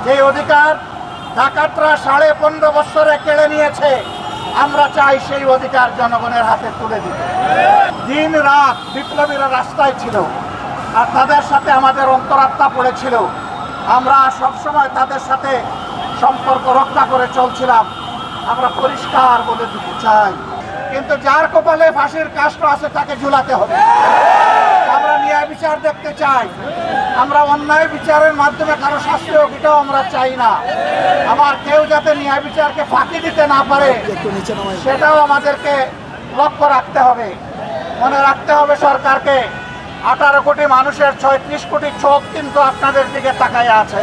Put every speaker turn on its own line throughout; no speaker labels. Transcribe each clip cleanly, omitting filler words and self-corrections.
যে অধিকার ডাকাতরা 15.5 বছরে কেড়ে নিয়েছে, আমরা চাই সেই অধিকার জনগণের হাতে তুলে দিতে। দিন রাত বিপ্লবীরা রাস্তায় ছিল, আর তাদের সাথে আমাদের অন্তরাত্মা পড়েছিল। আমরা সবসময় তাদের সাথে সম্পর্ক রক্ষা করে চলছিলাম। আমরা পরিষ্কার বলে দিতে চাই, কিন্তু যার কপালে ফাঁসির কাষ্ট আছে তাকে ঝুলাতে হবে। আমরা ন্যায় বিচার দেখতে চাই। আমরা অন্যায় বিচারের মাধ্যমে কারো শাস্তি হোক এটাও আমরা চাই না। আবার কেউ যাতে ন্যায় বিচারকে ফাঁকি দিতে না পারে সেটাও আমাদেরকে লক্ষ্য রাখতে হবে। মনে রাখতে হবে সরকারকে, 18 কোটি মানুষের 36 কোটি চোখ কিন্তু আপনাদের দিকে তাকায় আছে।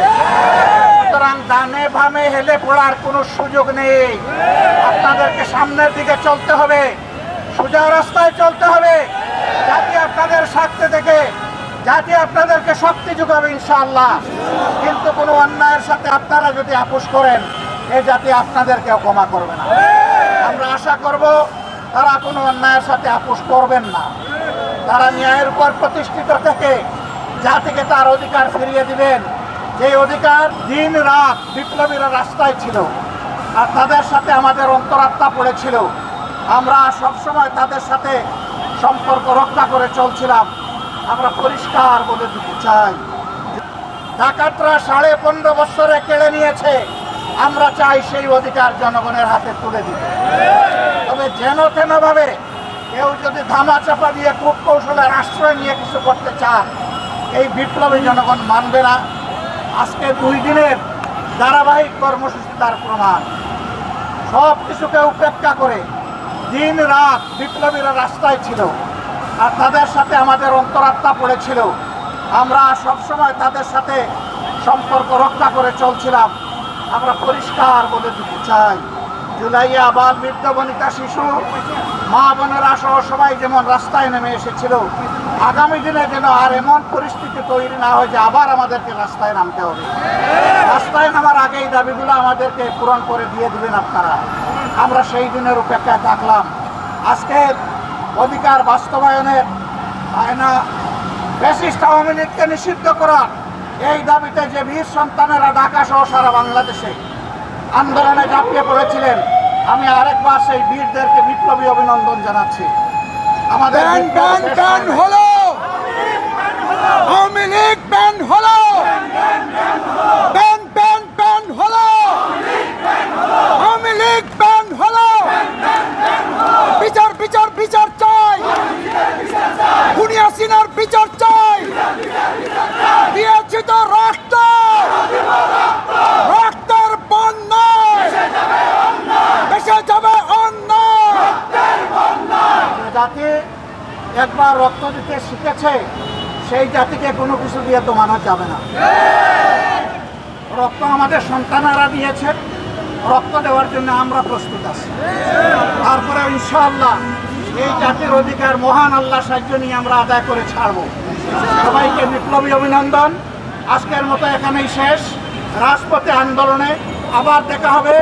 সুতরাং ডানে বামে হেলে পড়ার কোনো সুযোগ নেই। আপনাদেরকে সামনের দিকে চলতে হবে, সোজা রাস্তায় চলতে হবে। জাতি আপনাদের স্বার্থে দেখে জাতি আপনাদেরকে শক্তি যোগাবে ইনশাআল্লাহ। কিন্তু কোনো অন্যায়ের সাথে আপনারা যদি আপোষ করেন, এই জাতি আপনাদেরকেও ক্ষমা করবে না। আমরা আশা করব তারা কোনো অন্যায়ের সাথে আপোষ করবেন না। তারা ন্যায়ের উপর প্রতিষ্ঠিত থেকে জাতিকে তার অধিকার ফিরিয়ে দিবেন। যে অধিকার দিন রাত বিপ্লবীরা রাস্তায় ছিল, আর তাদের সাথে আমাদের অন্তরাত্মা পড়েছিল। আমরা সবসময় তাদের সাথে সম্পর্ক রক্ষা করে চলছিলাম। আমরা পরিষ্কার বলে দিতে চাই, ডাকাতরা 15.5 বছরে কেড়ে নিয়েছে, আমরা চাই সেই অধিকার জনগণের হাতে তুলে দিতে। তবে যেন তেনভাবে কেউ যদি ধামাচাপা দিয়ে কূটকৌশলের আশ্রয় নিয়ে কিছু করতে চান, এই বিপ্লবী জনগণ মানবে না। আজকে 2 দিনের ধারাবাহিক কর্মসূচি তার প্রমাণ। সব কিছুকে উপেক্ষা করে দিন রাত বিপ্লবীরা রাস্তায় ছিল, আর তাদের সাথে আমাদের অন্তরাত্মা পড়েছিল। আমরা সবসময় তাদের সাথে সম্পর্ক রক্ষা করে চলছিলাম। আমরা পরিষ্কার বলে দিতে চাই, জুলাইয়ে আবাল বৃদ্ধ বনিতা শিশু মা বোনেরা সহ সবাই যেমন রাস্তায় নেমে এসেছিল, আগামী দিনে যেন আর এমন পরিস্থিতি তৈরি না হয় যে আবার আমাদেরকে রাস্তায় নামতে হবে। রাস্তায় নামার আগে এই দাবিগুলো আমাদেরকে পূরণ করে দিয়ে দিবেন আপনারা। আমরা সেই দিনের অপেক্ষায় থাকলাম। আজকে অধিকার বাস্তবায়নের আয়না ফ্যাসিস্ট আওয়ামী লীগকে নিষিদ্ধ করা, এই দাবিতে যে বীর সন্তানেরা ঢাকা সহ সারা বাংলাদেশে আন্দোলনে ঝাঁপিয়ে পড়েছিলেন, আমি আরেকবার সেই বীরদেরকে বিপ্লবী অভিনন্দন জানাচ্ছি। আমাদের
হলো আওয়ামী লীগ ব্যান হলো, ব্যান হলো আওয়ামী লীগ ব্যান হলো। বিচার বিচার বিচার চাই, দুনিয়া সিনার বিচার চাই। দিয়েছি তো রক্ত, রক্তের বন্যায় দেশে যাবে অন্য।
জাতি একবার রক্ত দিতে শিখেছে, সেই জাতিকে কোনো কিছু দিয়ে তো মানা যাবে না। রক্ত আমাদের সন্তানেরা দিয়েছে, রক্ত দেওয়ার জন্য আমরা প্রস্তুত আছি। তারপরে ইনশাআল্লাহ এই জাতির অধিকার মহান আল্লাহ সাহায্য নিয়ে আমরা আদায় করে ছাড়ব। সবাইকে বিপ্লবী অভিনন্দন। আজকের মতো এখানেই শেষ। রাজপথে আন্দোলনে আবার দেখা হবে।